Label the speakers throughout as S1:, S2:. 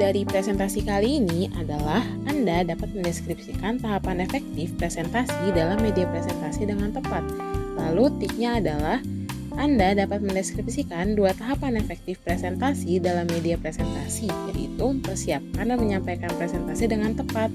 S1: dari presentasi kali ini adalah Anda dapat mendeskripsikan tahapan efektif presentasi dalam media presentasi dengan tepat. Lalu tipsnya adalah Anda dapat mendeskripsikan dua tahapan efektif presentasi dalam media presentasi, yaitu mempersiapkan dan menyampaikan presentasi dengan tepat.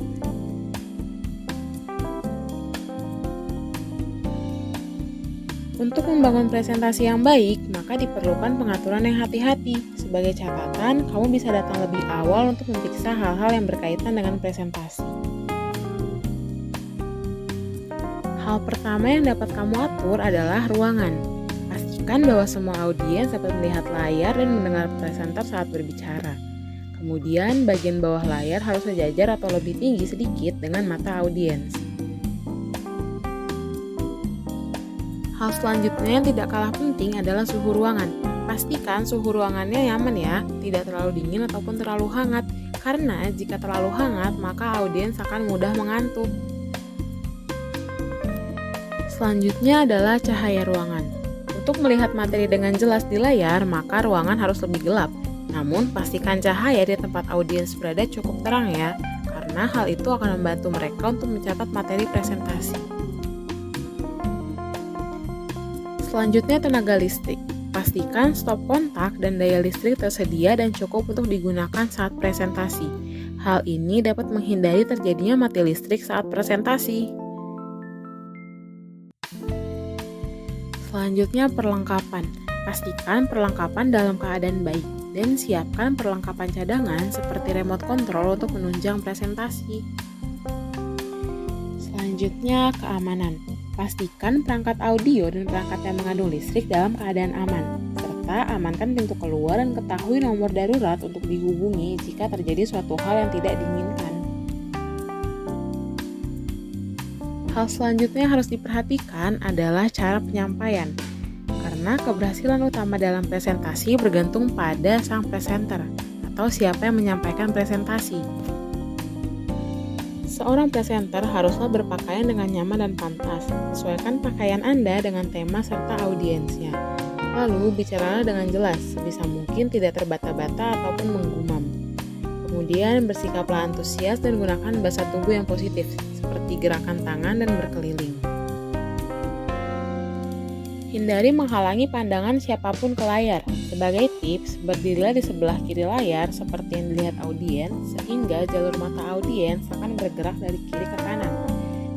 S1: Untuk membangun presentasi yang baik, maka diperlukan pengaturan yang hati-hati. Sebagai catatan, kamu bisa datang lebih awal untuk memeriksa hal-hal yang berkaitan dengan presentasi. Hal pertama yang dapat kamu atur adalah ruangan. Pastikan bahwa semua audiens dapat melihat layar dan mendengar presenter saat berbicara. Kemudian, bagian bawah layar harus sejajar atau lebih tinggi sedikit dengan mata audiens. Hal selanjutnya yang tidak kalah penting adalah suhu ruangan. Pastikan suhu ruangannya nyaman ya, tidak terlalu dingin ataupun terlalu hangat. Karena jika terlalu hangat, maka audiens akan mudah mengantuk. Selanjutnya adalah cahaya ruangan. Untuk melihat materi dengan jelas di layar, maka ruangan harus lebih gelap. Namun, pastikan cahaya di tempat audiens berada cukup terang ya, karena hal itu akan membantu mereka untuk mencatat materi presentasi. Selanjutnya tenaga listrik. Pastikan stop kontak dan daya listrik tersedia dan cukup untuk digunakan saat presentasi. Hal ini dapat menghindari terjadinya mati listrik saat presentasi. Selanjutnya perlengkapan. Pastikan perlengkapan dalam keadaan baik dan siapkan perlengkapan cadangan seperti remote control untuk menunjang presentasi. Selanjutnya keamanan. Pastikan perangkat audio dan perangkat yang mengandung listrik dalam keadaan aman, serta amankan pintu keluar dan ketahui nomor darurat untuk dihubungi jika terjadi suatu hal yang tidak diinginkan. Hal selanjutnya yang harus diperhatikan adalah cara penyampaian, karena keberhasilan utama dalam presentasi bergantung pada sang presenter atau siapa yang menyampaikan presentasi. Seorang presenter haruslah berpakaian dengan nyaman dan pantas. Sesuaikan pakaian Anda dengan tema serta audiensnya. Lalu, bicaralah dengan jelas, sebisa mungkin tidak terbata-bata ataupun menggumam. Kemudian, bersikaplah antusias dan gunakan bahasa tubuh yang positif, seperti gerakan tangan dan berkeliling. Hindari menghalangi pandangan siapapun ke layar. Sebagai tips, berdirilah di sebelah kiri layar seperti yang dilihat audiens, sehingga jalur mata audiens akan bergerak dari kiri ke kanan.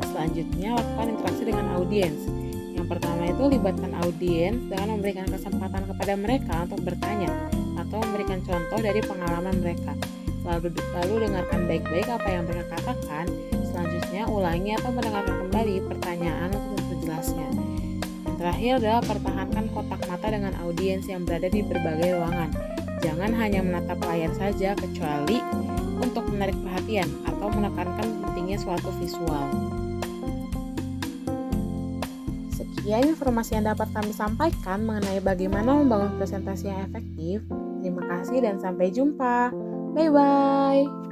S1: Selanjutnya, lakukan interaksi dengan audiens. Yang pertama itu libatkan audiens dengan memberikan kesempatan kepada mereka untuk bertanya atau memberikan contoh dari pengalaman mereka. Lalu dengarkan baik-baik apa yang mereka katakan. Selanjutnya, ulangi atau mendengarkan kembali pertanyaan untuk memperjelasnya. Terakhir adalah pertahankan kontak mata dengan audiens yang berada di berbagai ruangan. Jangan hanya menatap layar saja, kecuali untuk menarik perhatian atau menekankan pentingnya suatu visual. Sekian informasi yang dapat kami sampaikan mengenai bagaimana membangun presentasi yang efektif. Terima kasih dan sampai jumpa. Bye-bye.